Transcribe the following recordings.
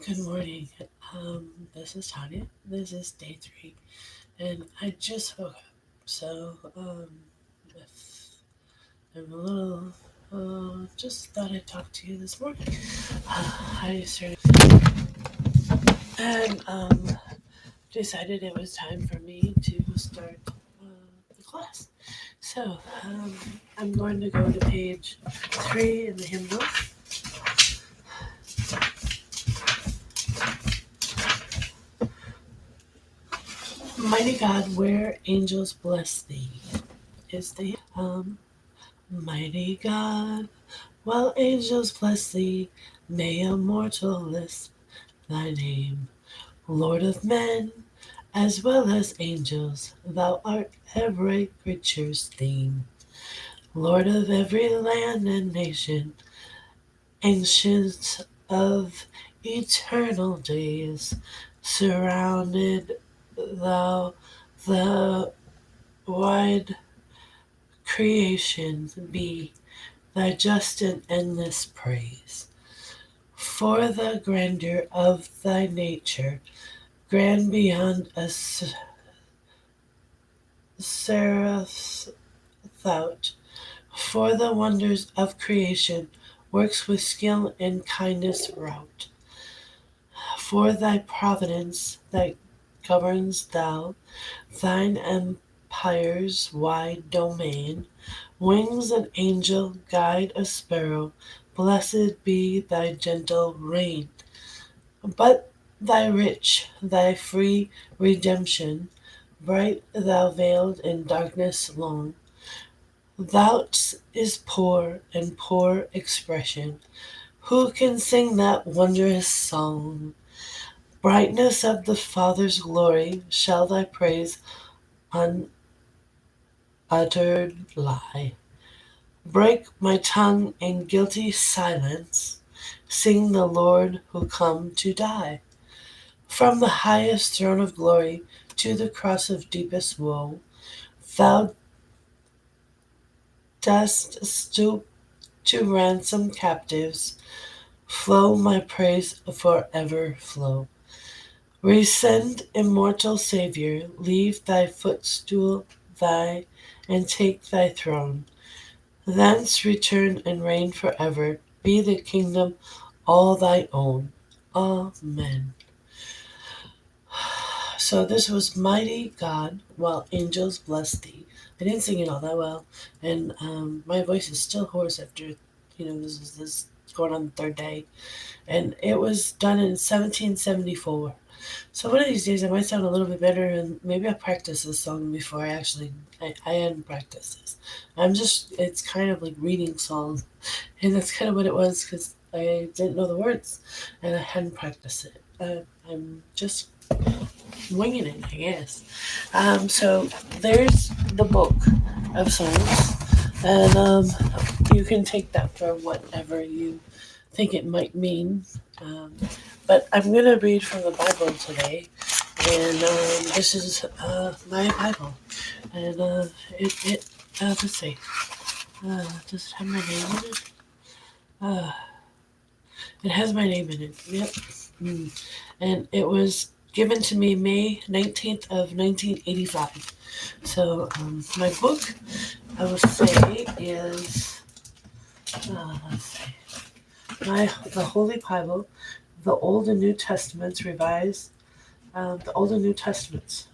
Good morning. This is Tanya. This is day 3, and I just woke up. So, if I'm a little, just thought I'd talk to you this morning. I started and decided it was time for me to start the class. So, I'm going to go to page 3 in the hymnal. Mighty God, where angels bless thee, is the mighty God. While angels bless thee, may a mortal lisp thy name. Lord of men, as well as angels, thou art every creature's theme. Lord of every land and nation, ancient of eternal days, surrounded thou the wide creation be thy just and endless praise. For the grandeur of thy nature, grand beyond a seraph's thought, for the wonders of creation, works with skill and kindness wrought. For thy providence that governs thou, thine empire's wide domain, wings an angel, guide a sparrow, blessed be thy gentle reign. But thy rich, thy free redemption, bright thou veiled in darkness long, thou'st is poor and poor expression. Who can sing that wondrous song? Brightness of the Father's glory, shall thy praise unuttered lie. Break my tongue in guilty silence, sing the Lord who come to die. From the highest throne of glory to the cross of deepest woe, thou dost stoop to ransom captives, flow my praise forever flow. Rescend, immortal Savior, leave thy footstool thy and take thy throne. Thence return and reign forever, be the kingdom all thy own. Amen. So this was Mighty God, while angels bless thee. I didn't sing it all that well, and my voice is still hoarse after, this going on the third day, and it was done in 1774. So one of these days I might sound a little bit better, and maybe I'll practice this song before I hadn't practiced this. It's kind of like reading song, and that's kind of what it was because I didn't know the words, and I hadn't practiced it. I'm just winging it, I guess. So there's the book of songs, and you can take that for whatever you think it might mean. Um, but I'm going to read from the Bible today, and this is my Bible, and let's see, does it have my name in it? Uh, it has my name in it. Yep. And it was given to me May 19th of 1985. So my book, I would say, is let's see, the Holy Bible, the Old and New Testaments revised, the Old and New Testaments,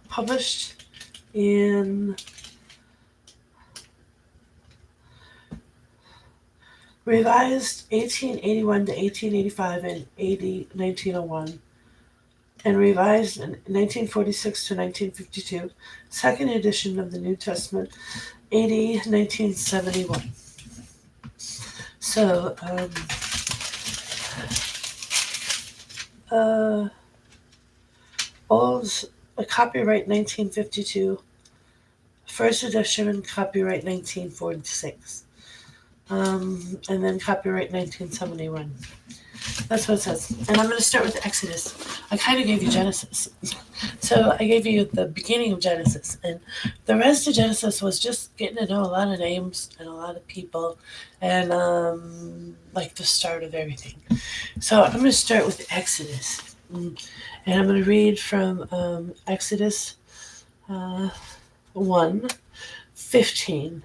published in revised 1881 to 1885 and 1901, and revised in 1946 to 1952, second edition of the New Testament, AD 1971. So, old copyright 1952, first edition copyright 1946, and then copyright 1971. That's what it says. And I'm going to start with Exodus. I kind of gave you Genesis. So I gave you the beginning of Genesis. And the rest of Genesis was just getting to know a lot of names and a lot of people and like the start of everything. So I'm going to start with Exodus. And I'm going to read from Exodus uh, 1:15.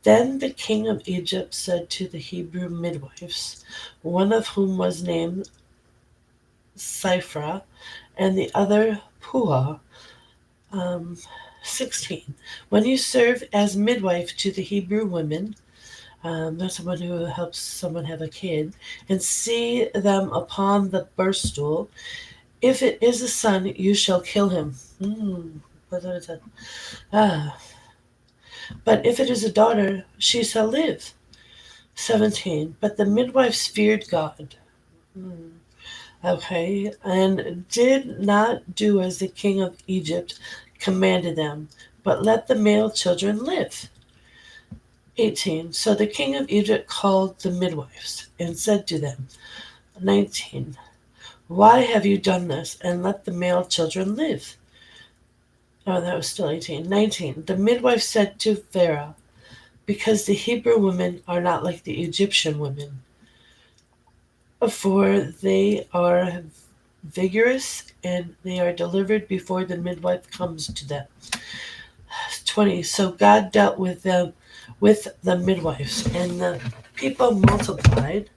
Then the king of Egypt said to the Hebrew midwives, one of whom was named Siphrah and the other Puah, um, 16. When you serve as midwife to the Hebrew women, that's someone who helps someone have a kid, and see them upon the birth stool, if it is a son, you shall kill him. Ah. But if it is a daughter, she shall live. 17. But the midwives feared God. Okay. And did not do as the king of Egypt commanded them, but let the male children live. 18. So the king of Egypt called the midwives and said to them, 19. Why have you done this and let the male children live? Oh, that was still 18. 19. The midwife said to Pharaoh, because the Hebrew women are not like the Egyptian women, for they are vigorous and they are delivered before the midwife comes to them. 20. So God dealt with them with the midwives, and the people multiplied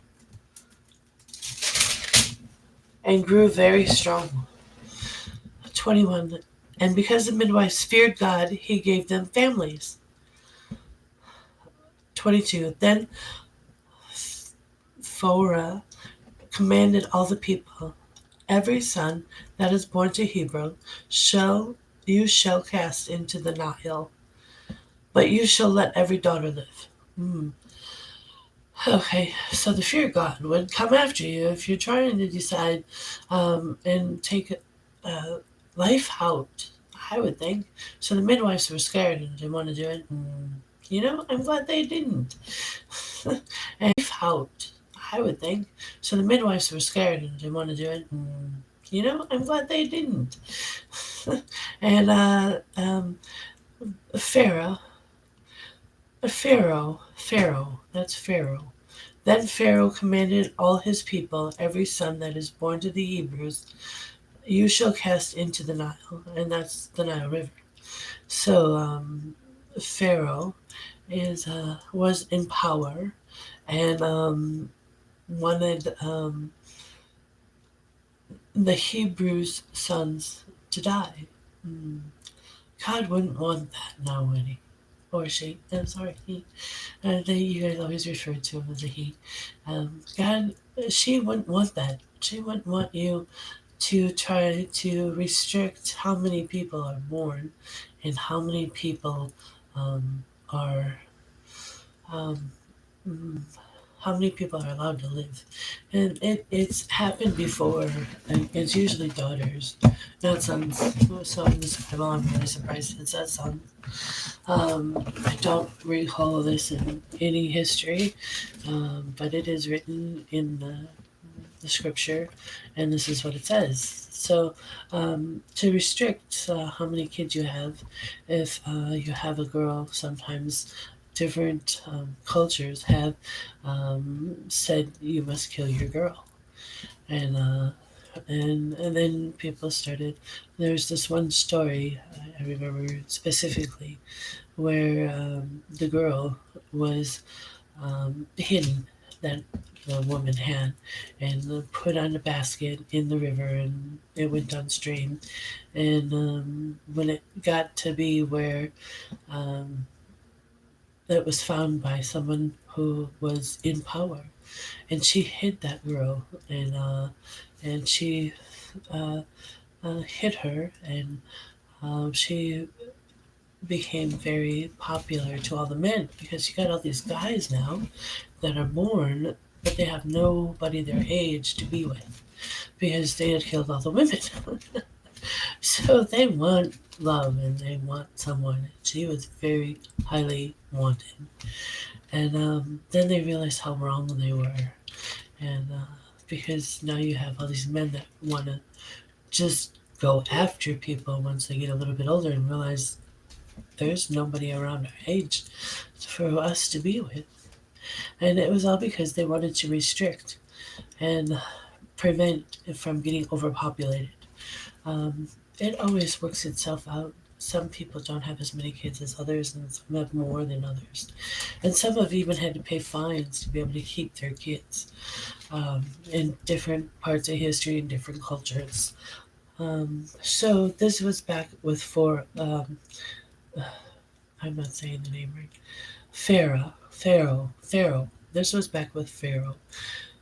and grew very strong. 21. And because the midwives feared God, he gave them families. 22. Then Pharaoh commanded all the people, every son that is born to Hebrew you shall cast into the Nile, but you shall let every daughter live. Okay, so the fear of God would come after you if you're trying to decide and take life out, I would think. So the midwives were scared and didn't want to do it. I'm glad they didn't. And life out, I would think. So the midwives were scared and didn't want to do it. I'm glad they didn't. And Pharaoh, that's Pharaoh. Then Pharaoh commanded all his people, every son that is born to the Hebrews, you shall cast into the Nile, and that's the Nile River. So Pharaoh was in power and wanted the Hebrews' sons to die. God wouldn't want that now, would he? Or she. I'm sorry, he. You guys always refer to him as a he. God, she wouldn't want that. She wouldn't want you to try to restrict how many people are born and how many people are um, mm, how many people are allowed to live. And it's happened before, and it's usually daughters, not sons. So in this Bible, I'm really surprised it says sons. I don't recall this in any history, but it is written in the scripture, and this is what it says. So, to restrict how many kids you have, if you have a girl, sometimes different cultures have said you must kill your girl, and and then people started. There's this one story I remember specifically where the girl was hidden that the woman had and put on a basket in the river and it went downstream. And when it got to be where um, it was found by someone who was in power, and she hid that girl and she uh, hid her and she became very popular to all the men because you got all these guys now that are born, but they have nobody their age to be with because they had killed all the women. So they want love and they want someone. She was very highly wanted. And then they realized how wrong they were. And because now you have all these men that want to just go after people once they get a little bit older and realize there's nobody around our age for us to be with. And it was all because they wanted to restrict and prevent it from getting overpopulated. Um, it always works itself out. Some people don't have as many kids as others, and some have more than others. And some have even had to pay fines to be able to keep their kids in different parts of history and different cultures. So this was back with four. I'm not saying the name right. Pharaoh. This was back with Pharaoh,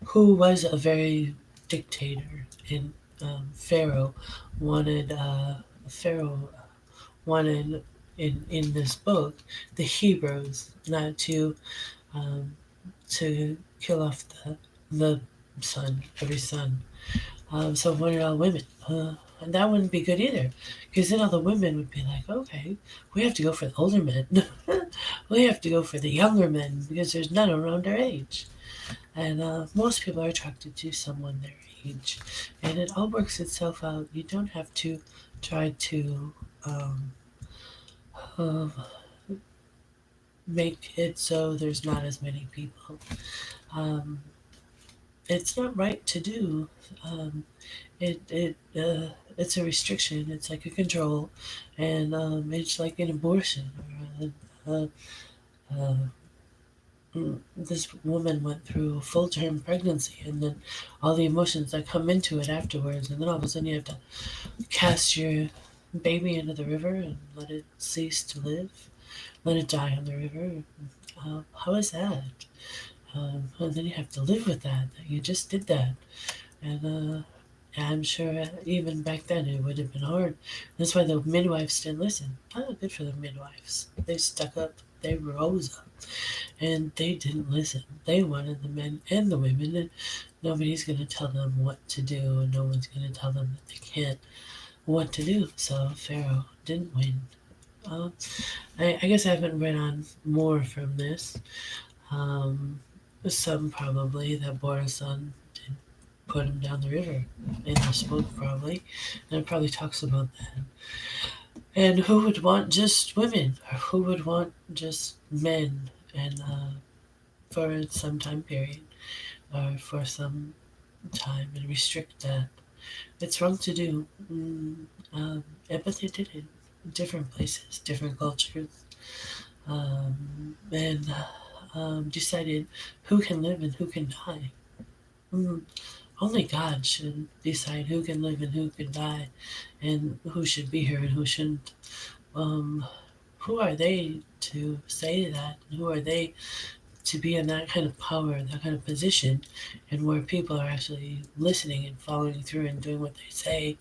who was a very dictator. And Pharaoh wanted Pharaoh wanted in this book the Hebrews not um, to kill off the son, every son. So wanted all women. And that wouldn't be good either, because then all the women would be like, okay, we have to go for the older men. We have to go for the younger men because there's none around our age. And most people are attracted to someone their age. And it all works itself out. You don't have to try to um, uh, make it so there's not as many people. Um, it's not right to do. Um, it's a restriction. It's like a control, and it's like an abortion. Or this woman went through a full term pregnancy, and then all the emotions that come into it afterwards, and then all of a sudden you have to cast your baby into the river and let it cease to live, let it die on the river. How is that? And then you have to live with that you just did that, and I'm sure even back then it would have been hard. That's why the midwives didn't listen. Oh, good for the midwives. They stuck up. They rose up, and they didn't listen. They wanted the men and the women, and nobody's going to tell them what to do, and no one's going to tell them that they can't what to do. So Pharaoh didn't win. Uh, I guess I haven't read on more from this. Um, some probably that Borasan did put him down the river in the smoke, probably, and it probably talks about that. And who would want just women, or who would want just men, and for some time period, or for some time, and restrict that? It's wrong to do. But they did it in different places, different cultures, and decided who can live and who can die. Mm, Only God should decide who can live and who can die, and who should be here and who shouldn't. Um, who are they to say that? And who are they to be in that kind of power, that kind of position, and where people are actually listening and following through and doing what they say,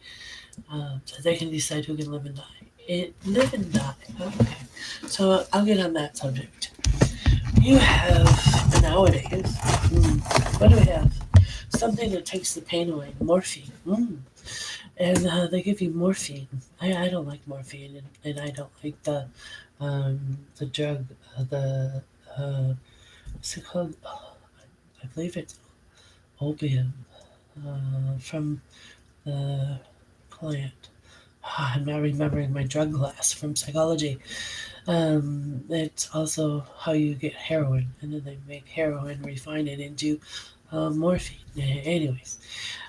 so they can decide who can live and die? Live and die. Okay, so I'll get on that subject. You have nowadays. What do we have? Something that takes the pain away. Morphine. And they give you morphine. I don't like morphine, and I don't like the drug, what's it called? Oh, I believe it's opium from the plant. I'm not remembering my drug class from psychology. It's also how you get heroin, and then they make heroin, refine it into morphine. Anyways,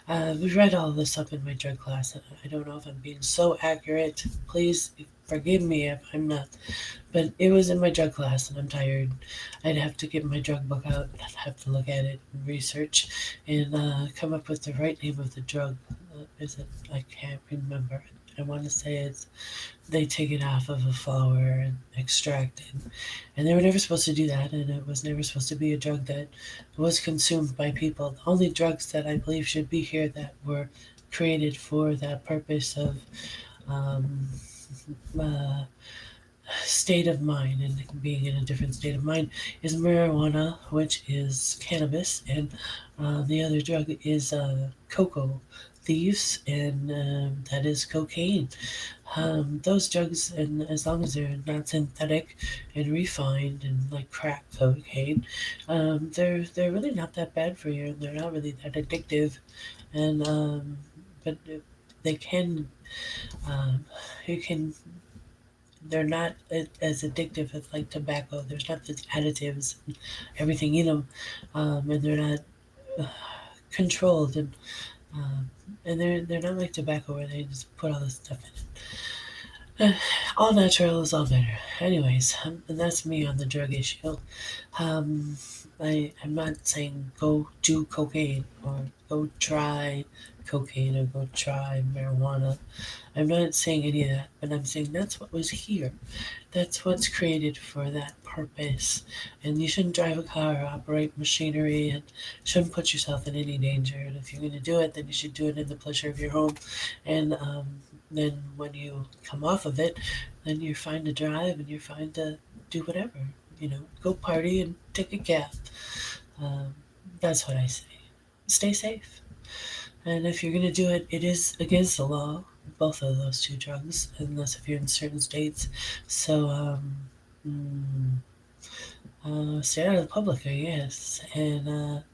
we read all this up in my drug class, and I don't know if I'm being so accurate. Please forgive me if I'm not. But it was in my drug class, and I'm tired. I'd have to get my drug book out, and I'd have to look at it and research and come up with the right name of the drug. Is it? I can't remember. I want to say it's they take it off of a flower and extract it. And they were never supposed to do that, and it was never supposed to be a drug that was consumed by people. The only drugs that I believe should be here that were created for that purpose of um, uh, state of mind and being in a different state of mind is marijuana, which is cannabis, and the other drug is cocoa, thieves, and that is cocaine. Those drugs, and as long as they're not synthetic and refined and like crack cocaine, they're really not that bad for you, and they're not really that addictive. And but they can you can they're not as addictive as like tobacco. There's not the additives and everything in them, and they're not controlled um, and they're not like tobacco where they just put all this stuff in it. All natural is all better. Anyways, and that's me on the drug issue. Um, I'm not saying go do cocaine or go try cocaine or go try marijuana. I'm not saying any of that, but I'm saying that's what was here. That's what's created for that purpose. And you shouldn't drive a car or operate machinery and shouldn't put yourself in any danger. And if you're going to do it, then you should do it in the pleasure of your home. And then when you come off of it, then you're fine to drive and you're fine to do whatever. Go party and take a cab. Um, that's what I say. Stay safe. And if you're going to do it, it is against the law, both of those two drugs, unless if you're in certain states. So, mm, stay out of the public, I guess. And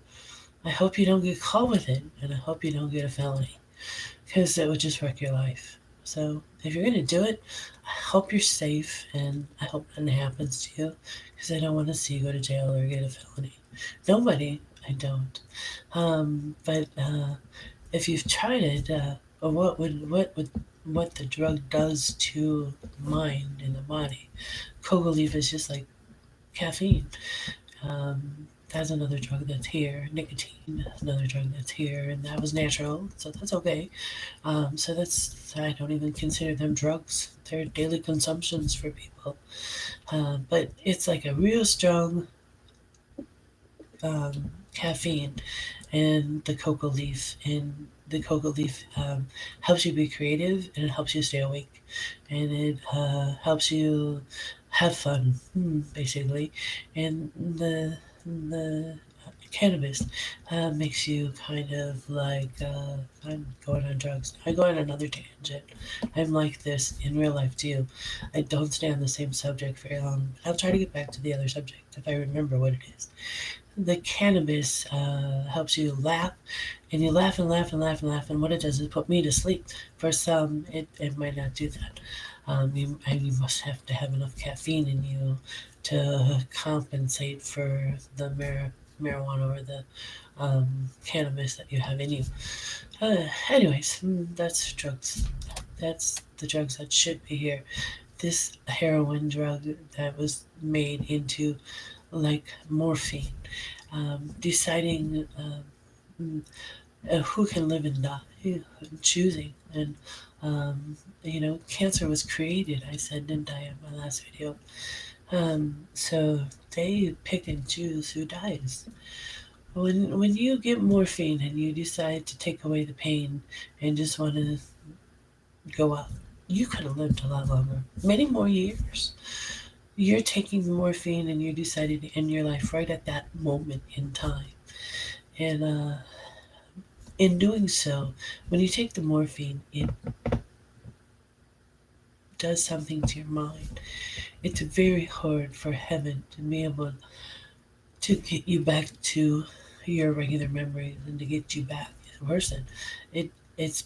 I hope you don't get caught with it, and I hope you don't get a felony, because it would just wreck your life. So, if you're going to do it, I hope you're safe, and I hope nothing happens to you, because I don't want to see you go to jail or get a felony. Nobody, I don't. But if you've tried it, or what the drug does to the mind and the body. Coca leaf is just like caffeine. That's another drug that's here. Nicotine, another drug that's here, and that was natural, so that's okay. So that's I don't even consider them drugs. They're daily consumptions for people. But it's like a real strong caffeine and the cocoa leaf. And the cocoa leaf helps you be creative, and it helps you stay awake, and it helps you have fun, basically. And the cannabis makes you kind of like I'm going on drugs. I go on another tangent. I'm like this in real life too. I don't stay on the same subject very long. I'll try to get back to the other subject if I remember what it is. The cannabis helps you laugh, and you laugh and laugh and laugh and laugh, and what it does is put me to sleep. For some, it might not do that. You must have to have enough caffeine in you to compensate for the marijuana or the cannabis that you have in you. Anyways, that's drugs. That's the drugs that should be here. This heroin drug that was made into like morphine, deciding who can live and die, choosing. And cancer was created. I said, didn't I, in my last video? So they pick and choose who dies. When you get morphine and you decide to take away the pain and just want to go out, you could have lived a lot longer, many more years. You're taking the morphine and you decided to end your life right at that moment in time. And in doing so, when you take the morphine, it does something to your mind. It's very hard for heaven to be able to get you back to your regular memories and to get you back as a person. It's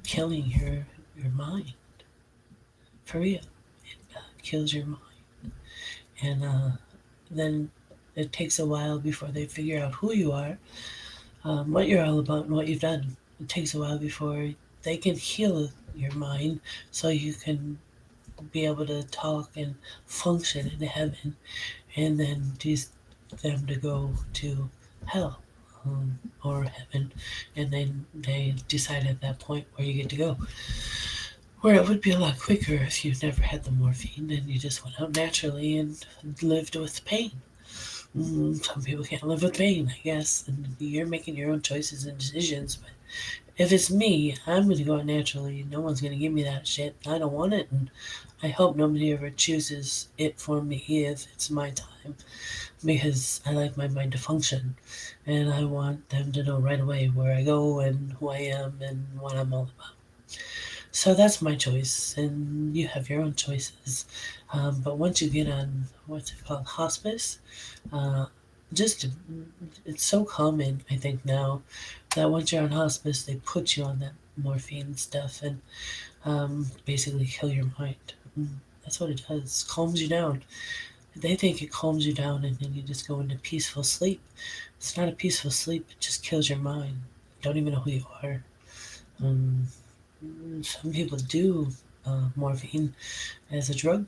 killing your mind. For real. It kills your mind. And then it takes a while before they figure out who you are, what you're all about, and what you've done. It takes a while before they can heal your mind so you can be able to talk and function in heaven, and then teach them to go to hell or heaven, and then they decide at that point where you get to go. Where it would be a lot quicker if you never had the morphine and you just went out naturally and lived with pain. Some people can't live with pain, I guess, and you're making your own choices and decisions, but If it's me, I'm going to go out naturally. No one's going to give me that shit. I don't want it, and I hope nobody ever chooses it for me if it's my time, because I like my mind to function, and I want them to know right away where I go and who I am and what I'm all about. So that's my choice, and you have your own choices. But once you get on what's it called, hospice, uh, just it's so common, I think now, that once you're on hospice, they put you on that morphine stuff and basically kill your mind. That's what it does. Calms you down. They think it calms you down, and then you just go into peaceful sleep. It's not a peaceful sleep. It just kills your mind. You don't even know who you are. Um, some people do morphine as a drug.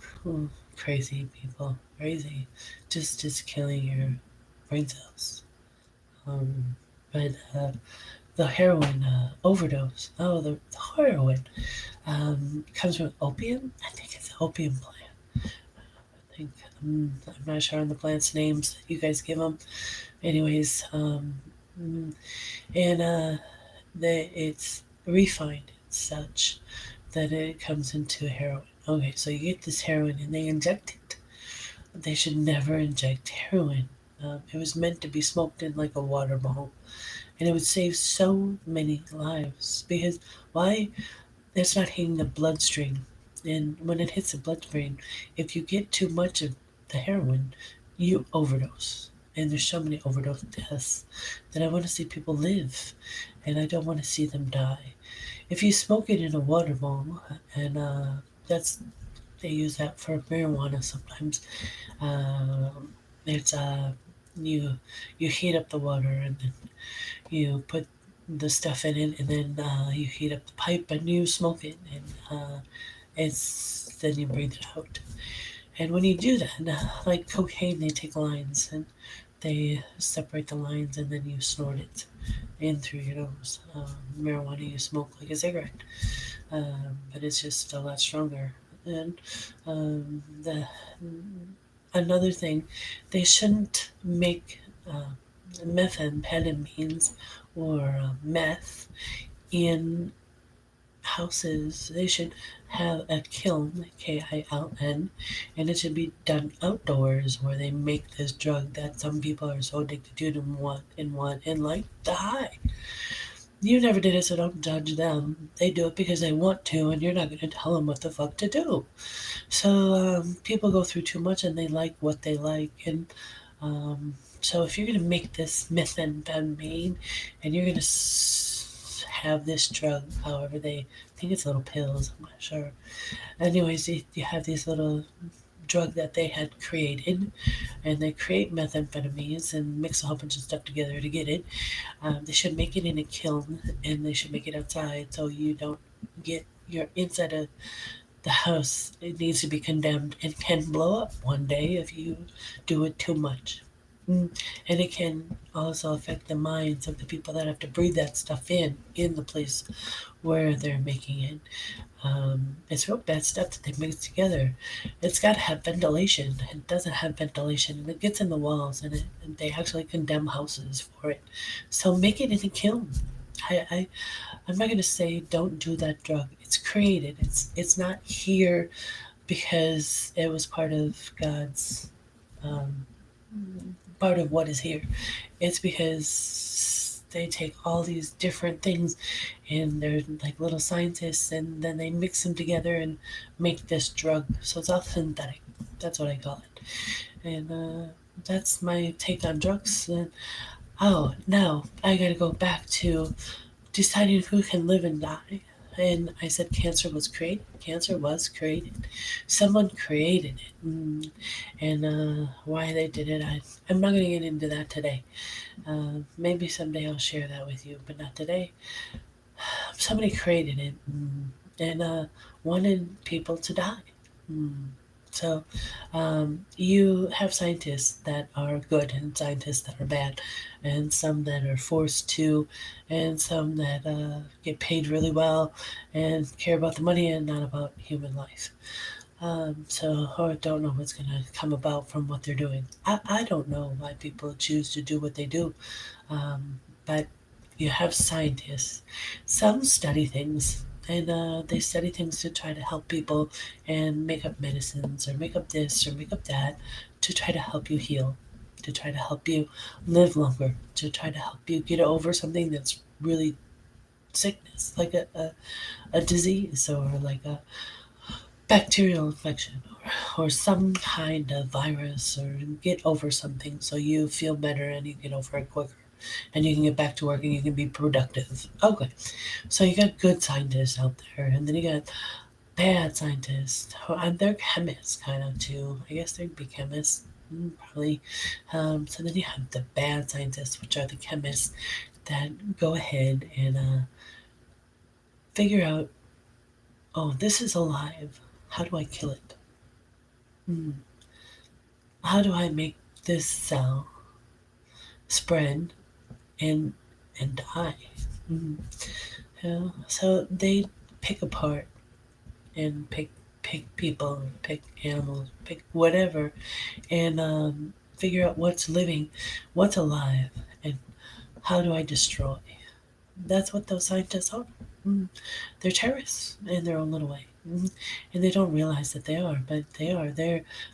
Crazy people, crazy, just killing your brain cells. Um, but the heroin overdose. Oh, the heroin comes from opium. I think it's opium plant. I think I'm not sure on the plant's names that you guys give them. Anyways, mm, and it's refined such that it comes into heroin. Okay, so you get this heroin and they inject it. They should never inject heroin. It was meant to be smoked in like a water bottle, and it would save so many lives. Because why? It's not hitting the bloodstream, and when it hits the bloodstream, if you get too much of the heroin, you overdose. And there's so many overdose deaths that I want to see people live, and I don't want to see them die. If you smoke it in a water bottle, and that's they use that for marijuana sometimes. It's you you heat up the water and then you put the stuff in it, and then you heat up the pipe and you smoke it, and it's then you breathe it out. And when you do that, like cocaine, they take lines and they separate the lines, and then you snort it in through your nose. Marijuana you smoke like a cigarette, but it's just a lot stronger. And the another thing, they shouldn't make methamphetamines or meth in houses. They should have a kiln, KILN, and it should be done outdoors where they make this drug that some people are so addicted to and like the high. You never did it, so don't judge them. They do it because they want to, and you're not going to tell them what the fuck to do. So people go through too much, and they like what they like, and so if you're going to make this methamphetamine, and you're going to have this drug, however they I think it's little pills, I'm not sure. Anyways, you have these little drug that they had created, and they create methamphetamines and mix a whole bunch of stuff together to get it. They should make it in a kiln, and they should make it outside so you don't get your inside of the house. It needs to be condemned. It can blow up one day if you do it too much. And it can also affect the minds of the people that have to breathe that stuff in the place where they're making it. It's real bad stuff that they mix together. It's got to have ventilation. It doesn't have ventilation, and it gets in the walls, and they actually condemn houses for it. So make it in a kiln. I I'm not gonna say don't do that drug. It's created. It's not here because it was um, part of what is here. It's because they take all these different things, and they're like little scientists, and then they mix them together and make this drug. So it's all synthetic. That's what I call it. And that's my take on drugs. And oh, now I gotta go back to deciding who can live and die. And I said cancer was created. Cancer was created. Someone created it. And why they did it, I'm not going to get into that today. Maybe someday I'll share that with you, but not today. Somebody created it, and wanted people to die. Mm. So you have scientists that are good and scientists that are bad, and some that are forced to, and some that get paid really well and care about the money and not about human life. So, or don't know what's going to come about from what they're doing. I don't know why people choose to do what they do, but you have scientists. Some study things, and they study things to try to help people and make up medicines or make up this or make up that to try to help you heal, to try to help you live longer, to try to help you get over something that's really sickness, like a disease or like a bacterial infection or some kind of virus or get over something so you feel better and you get over it quicker and you can get back to work and you can be productive. Okay, so you got good scientists out there, and then you got bad scientists, and they're chemists kind of too. I guess they'd be chemists, probably. So then you have the bad scientists, which are the chemists that go ahead and figure out, oh, this is alive. How do I kill it? Hmm. How do I make this cell spread and die? Hmm. Yeah. So they pick apart and pick people, pick animals, pick whatever, and figure out what's living, what's alive, and how do I destroy. That's what those scientists are. Mm. They're terrorists in their own little way, and they don't realize that they are, but they are.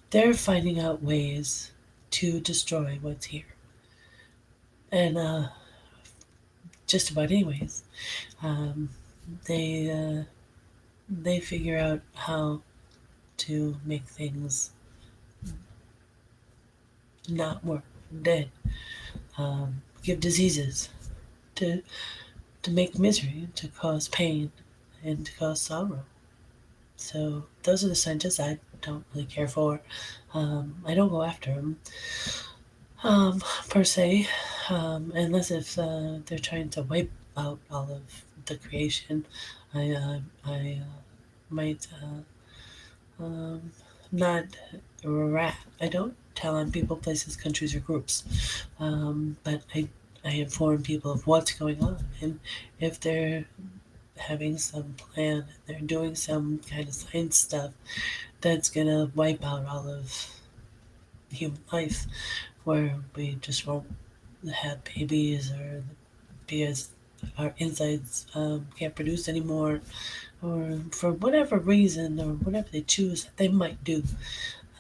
They're finding out ways to destroy what's here, and just about anyways. Um, they they figure out how to make things not work, dead, give diseases, to to make misery, to cause pain, and to cause sorrow. So those are the scientists I don't really care for. I don't go after them per se, unless if they're trying to wipe out all of the creation. I might not rat. I don't tell on people, places, countries, or groups, but I inform people of what's going on, and if they're having some plan, they're doing some kind of science stuff that's gonna wipe out all of human life, where we just won't have babies or because our insides can't produce anymore, or for whatever reason or whatever they choose that they might do.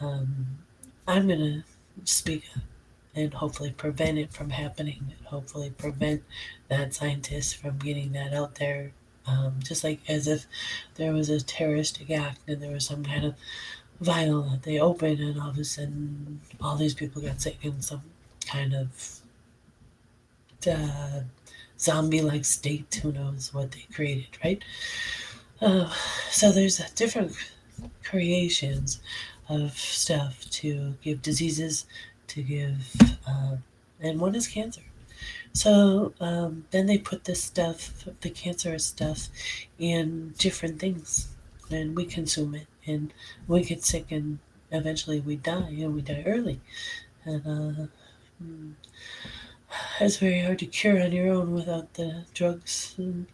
Um, I'm gonna speak up and hopefully prevent it from happening, and hopefully prevent that scientist from getting that out there. Just like as if there was a terroristic act and there was some kind of vial that they opened, and all of a sudden all these people got sick in some kind of uh, zombie-like state. Who knows what they created, right? Uh, so there's different creations of stuff to give diseases, to give, and one is cancer. So then they put this stuff, the cancerous stuff, in different things, and we consume it, and we get sick, and eventually we die, and we die early. And it's very hard to cure on your own without the drugs, and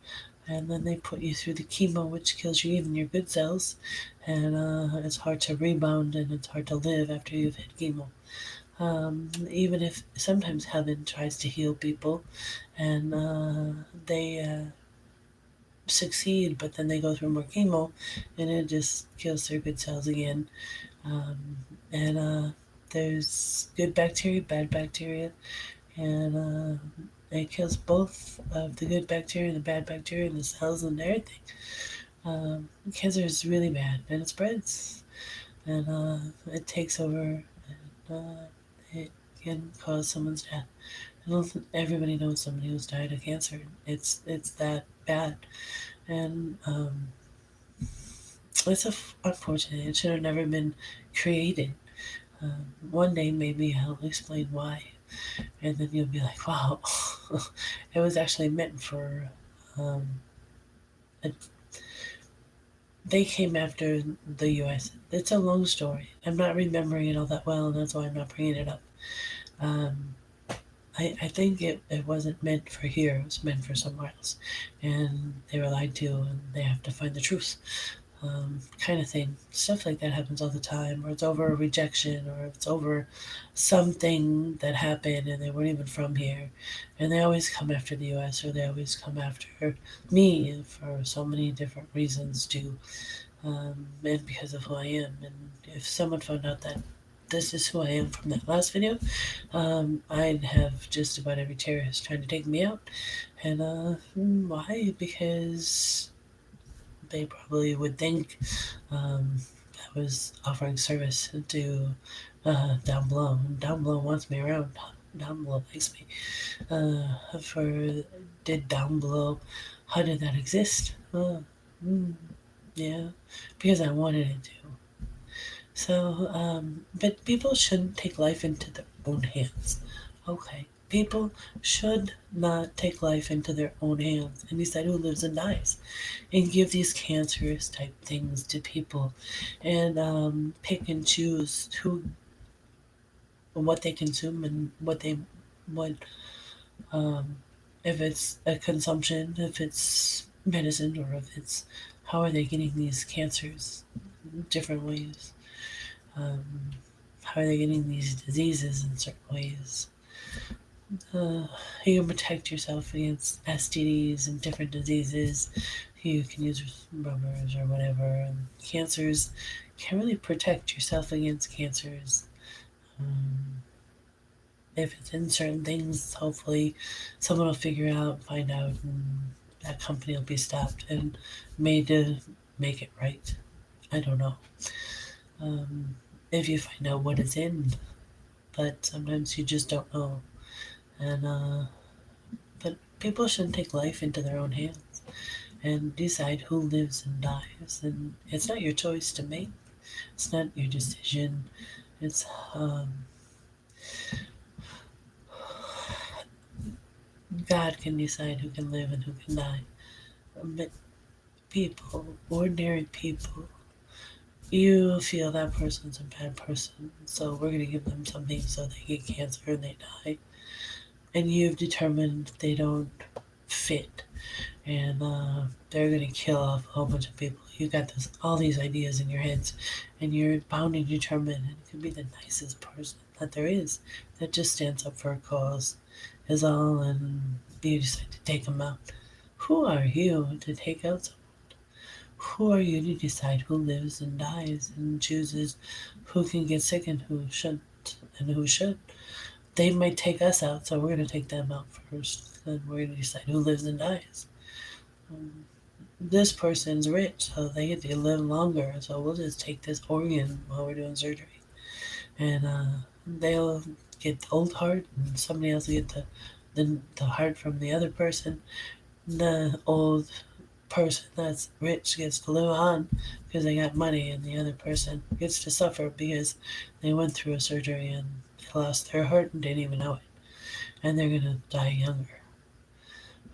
then they put you through the chemo, which kills you even your good cells, and it's hard to rebound, and it's hard to live after you've had chemo. Even if sometimes heaven tries to heal people, and they succeed, but then they go through more chemo, and it just kills their good cells again. Um, and there's good bacteria, bad bacteria, and it kills both of the good bacteria and the bad bacteria and the cells and everything. Cancer is really bad, and it spreads, and it takes over, and it can cause someone's death. Everybody knows somebody who's died of cancer. It's that bad, and it's unfortunate. It should have never been created. One day maybe I'll explain why, and then you'll be like, "Wow, it was actually meant for." Um, a, they came after the U.S. It's a long story. I'm not remembering it all that well, and that's why I'm not bringing it up. Um, I think it wasn't meant for here. It was meant for somewhere else, and they were lied to, and they have to find the truth. kind of thing. Stuff like that happens all the time, or it's over a rejection, or it's over something that happened and they weren't even from here. And they always come after the US, or they always come after me for so many different reasons, too, and because of who I am. And if someone found out that this is who I am from that last video, I'd have just about every terrorist trying to take me out. And why? Because they probably would think I was offering service to Down Below. Down Below wants me around. Down Below likes me. For did Down Below, how did that exist? Mm, yeah, because I wanted it to. So, but people shouldn't take life into their own hands. Okay. People should not take life into their own hands and decide who lives and dies and give these cancerous type things to people and pick and choose who what they consume and what um, if it's a consumption, if it's medicine, or if it's how are they getting these cancers different ways. Um, how are they getting these diseases in certain ways? Uh, you can protect yourself against STDs and different diseases. You can use rubbers or whatever. And cancers can't really protect yourself against cancers. Um, if it's in certain things, hopefully someone will figure out, find out, and that company will be stopped and made to make it right. I don't know. Um, if you find out what it's in, but sometimes you just don't know. And but people shouldn't take life into their own hands and decide who lives and dies. And it's not your choice to make. It's not your decision. It's God can decide who can live and who can die. But people, ordinary people, you feel that person's a bad person, so we're gonna give them something so they get cancer and they die. And you've determined they don't fit, and they're gonna kill off a whole bunch of people. You got all these ideas in your heads, and you're bound and determined. And it could be the nicest person that there is, that just stands up for a cause, is all, and you decide to take them out. Who are you to take out someone? Who are you to decide who lives and dies and chooses who can get sick and who shouldn't and who should? They might take us out, so we're going to take them out first. Then we're going to decide who lives and dies. This person's rich, so they get to live longer, so we'll just take this organ while we're doing surgery. And they'll get the old heart, and somebody else will get the heart from the other person. The old person that's rich gets to live on because they got money, and the other person gets to suffer because they went through a surgery and they lost their heart and didn't even know it, and they're gonna die younger.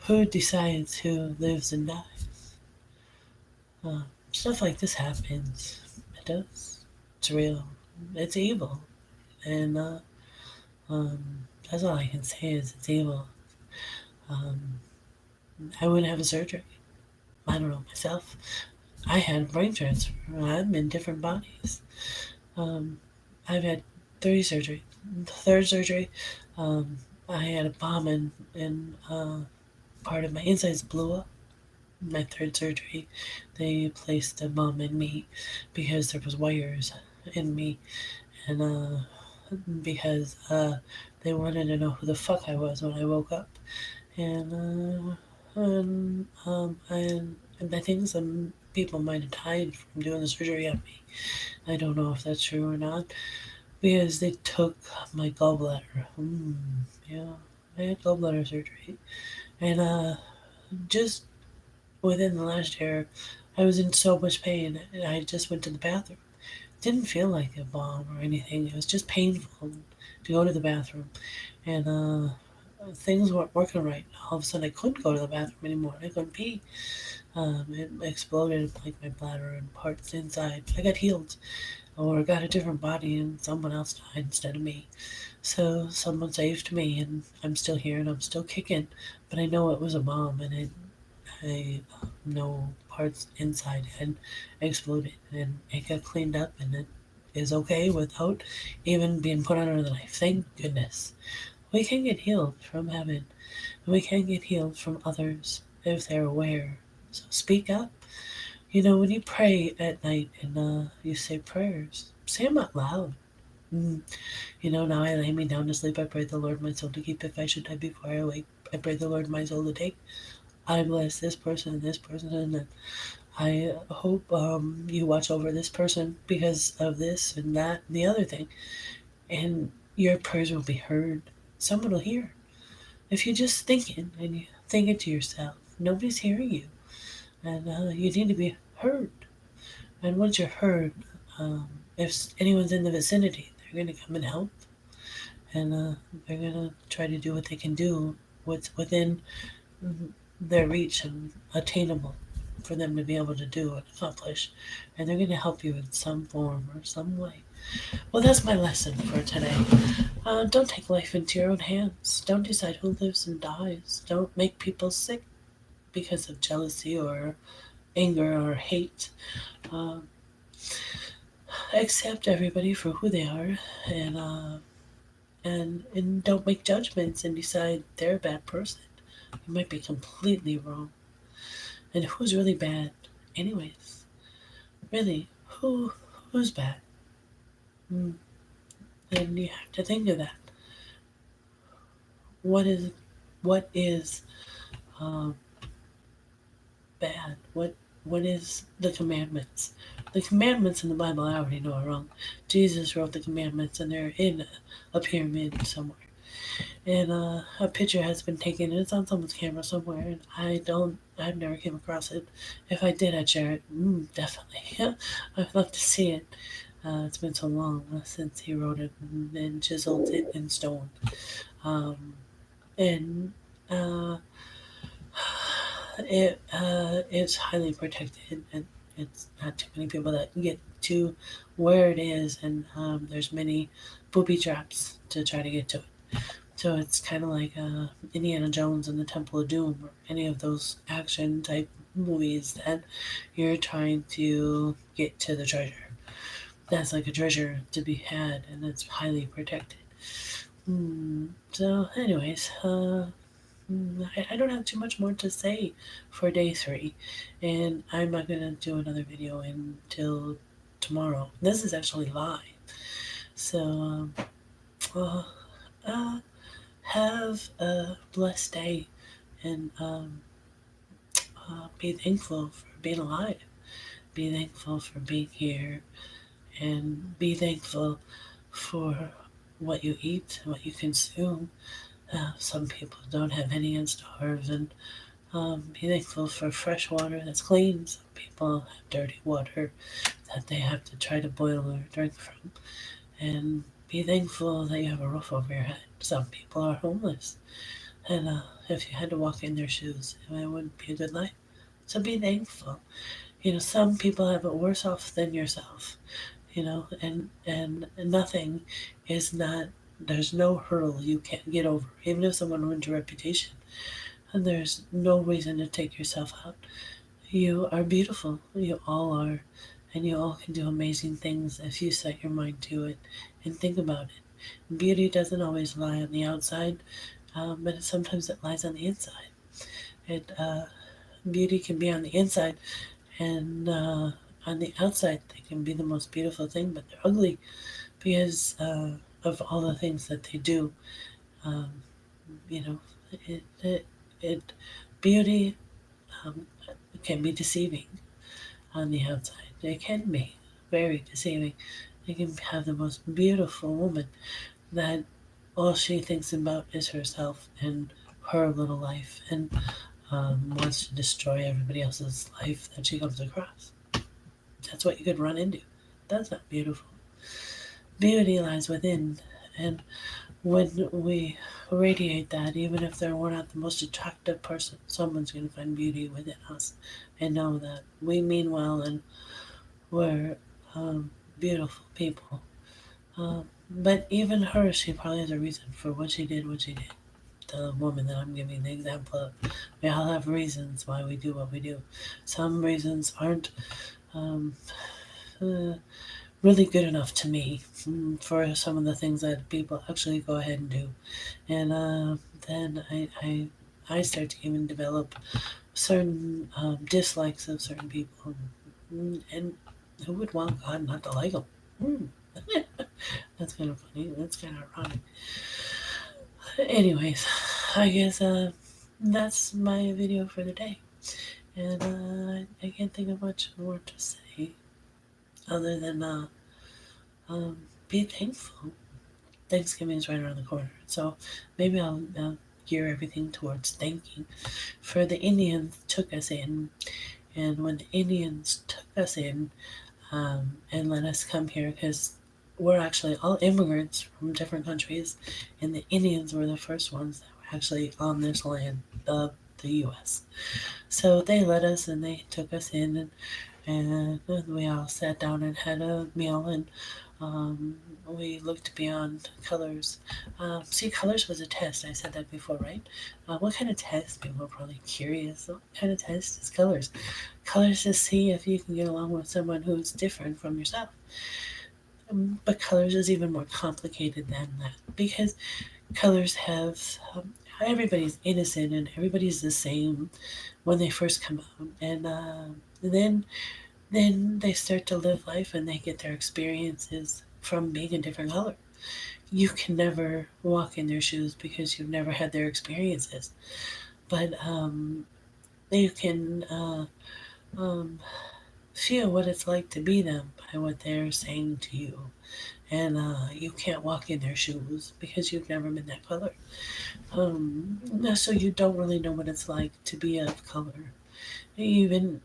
Who decides who lives and dies? Stuff like this happens. It does. It's real. It's evil, and that's all I can say is it's evil. Um, I wouldn't have a surgery. I don't know myself. I had a brain transfer. I'm in different bodies. Um, I've had 3 surgeries. The third surgery, um, I had a bomb in part of my insides blew up. My third surgery, they placed a bomb in me because there was wires in me, and because they wanted to know who the fuck I was when I woke up, and and I think some people might have died from doing the surgery on me. I don't know if that's true or not because they took my gallbladder. Yeah, I had gallbladder surgery, and just within the last year, I was in so much pain. And I just went to the bathroom. Didn't feel like a bomb or anything. It was just painful to go to the bathroom, and things weren't working right. All of a sudden, I couldn't go to the bathroom anymore. I couldn't pee. It exploded like my bladder and parts inside. I got healed, or got a different body, and someone else died instead of me. So someone saved me, and I'm still here, and I'm still kicking. But I know it was a bomb, and no parts inside had exploded, and it got cleaned up, and it is okay without even being put under the knife. Thank goodness. We can get healed from heaven. We can get healed from others if they're aware. So speak up. When you pray at night and you say prayers, say them out loud. Mm. Now I lay me down to sleep. I pray the Lord my soul to keep. If I should die before I awake, I pray the Lord my soul to take. I bless this person and this person, and I hope you watch over this person because of this and that and the other thing. And your prayers will be heard. Someone will hear. If you just think it and you think it to yourself, nobody's hearing you. And you need to be heard. And once you're heard, um, if anyone's in the vicinity, they're going to come and help. And they're going to try to do what they can do, what's within their reach and attainable for them to be able to do and accomplish. And they're going to help you in some form or some way. Well, that's my lesson for today. Don't take life into your own hands. Don't decide who lives and dies. Don't make people sick because of jealousy or anger or hate. Um, accept everybody for who they are, and and don't make judgments and decide they're a bad person. You might be completely wrong. And who's really bad, anyways? Really, who's bad? Mm. And you have to think of that. What is um, bad? What is the commandments? The commandments in the Bible I already know are wrong. Jesus wrote the commandments, and they're in a pyramid somewhere. And a picture has been taken, and it's on someone's camera somewhere. And I've never came across it. If I did, I'd share it. Definitely. I'd love to see it. It's been so long since he wrote it and chiseled it in stone. Um, and uh, it's highly protected, and it's not too many people that get to where it is, and there's many booby traps to try to get to it. So it's kind of like Indiana Jones and the Temple of Doom, or any of those action type movies that you're trying to get to the treasure. That's like a treasure to be had, and it's highly protected. So, anyways, I don't have too much more to say for day 3, and I'm not gonna do another video until tomorrow. This is actually live, so uh, uh, have a blessed day, and be thankful for being alive. Be thankful for being here, and be thankful for what you eat, what you consume. Some people don't have any and starve, and be thankful for fresh water that's clean. Some people have dirty water that they have to try to boil or drink from. And be thankful that you have a roof over your head. Some people are homeless. And if you had to walk in their shoes, it wouldn't be a good life. So be thankful. Some people have it worse off than yourself. And nothing is not. There's no hurdle you can't get over, even if someone ruins your reputation. And there's no reason to take yourself out. You are beautiful. You all are. And you all can do amazing things if you set your mind to it and think about it. Beauty doesn't always lie on the outside, but sometimes it lies on the inside. Beauty can be on the inside, and on the outside, they can be the most beautiful thing, but they're ugly because of all the things that they do. Um, you know, it beauty um, can be deceiving on the outside. It can be very deceiving. You can have the most beautiful woman that all she thinks about is herself and her little life, and wants to destroy everybody else's life that she comes across. That's what you could run into. That's not beautiful. Beauty lies within, and when we radiate that, even if we're not the most attractive person, someone's going to find beauty within us and know that we mean well and we're beautiful people. Um, but even her, she probably has a reason for what she did, what she did. the woman that I'm giving the example of. We all have reasons why we do what we do. Some reasons aren't um, uh, really good enough to me for some of the things that people actually go ahead and do. And then I start to even develop certain dislikes of certain people. And who would want God not to like them? Mm. That's kind of funny. That's kind of ironic. Anyways, I guess that's my video for the day. And I can't think of much more to say other than be thankful. Thanksgiving is right around the corner. So maybe I'll gear everything towards thanking. For the Indians took us in, and when the Indians took us in and let us come here, because we're actually all immigrants from different countries, and the Indians were the first ones that were actually on this land of the U.S. So they let us and they took us in, and we all sat down and had a meal, and we looked beyond colors. See, colors was a test. I said that before, right? What kind of test? People are probably curious. What kind of test is colors? Colors to see if you can get along with someone who's different from yourself. But colors is even more complicated than that because colors have everybody's innocent and everybody's the same when they first come out, and then they start to live life and they get their experiences from being a different color. You can never walk in their shoes because you've never had their experiences, but you can um, feel what it's like to be them by what they're saying to you. And you can't walk in their shoes because you've never been that color. So you don't really know what it's like to be of color. Even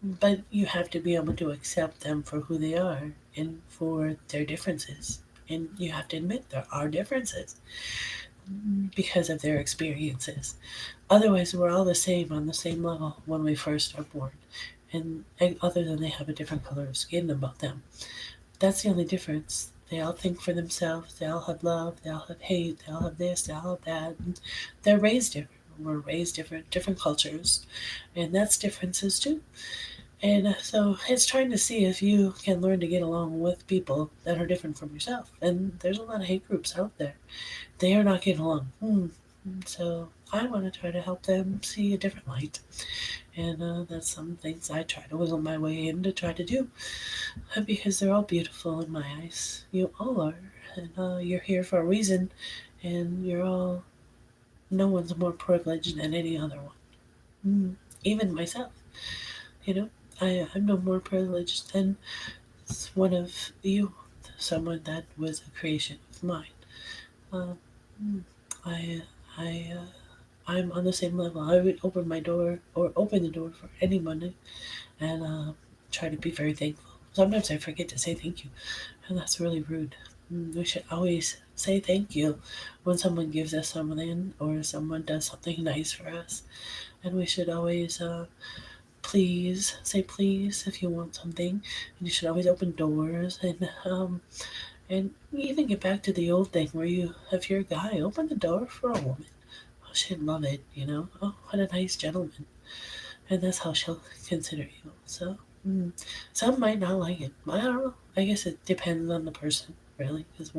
But you have to be able to accept them for who they are and for their differences. And you have to admit there are differences because of their experiences. Otherwise, we're all the same on the same level when we first are born. And other than they have a different color of skin about them. That's the only difference. They all think for themselves. They all have love. They all have hate. They all have this. They all have that. And they're raised different. We're raised different, different cultures. And that's differences too. And so it's trying to see if you can learn to get along with people that are different from yourself. And there's a lot of hate groups out there. They are not getting along. So I want to try to help them see a different light. And that's some things I try to wiggle my way in to try to do. Because they're all beautiful in my eyes. You all are. And you're here for a reason. And no one's more privileged than any other one. Even myself. You know, I'm no more privileged than one of you, someone that was a creation of mine. Um, I, I, I'm on the same level. I would open my door or open the door for anyone and try to be very thankful. Sometimes I forget to say thank you, and that's really rude. We should always say thank you when someone gives us something or someone does something nice for us, and we should always please say please if you want something, and you should always open doors and even get back to the old thing where you, if you're a guy, open the door for a woman. Oh, she'd love it, you know. Oh, what a nice gentleman, and that's how she'll consider you. So some might not like it. I don't know. I guess it depends on the person, really, because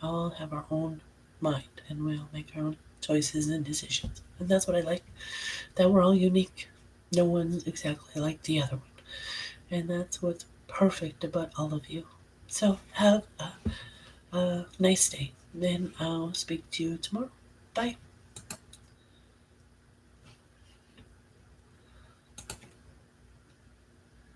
all have our own mind, and we all make our own choices and decisions, and that's what I like. That we're all unique. No one's exactly like the other one. And that's what's perfect about all of you. So have a nice day. Then I'll speak to you tomorrow. Bye.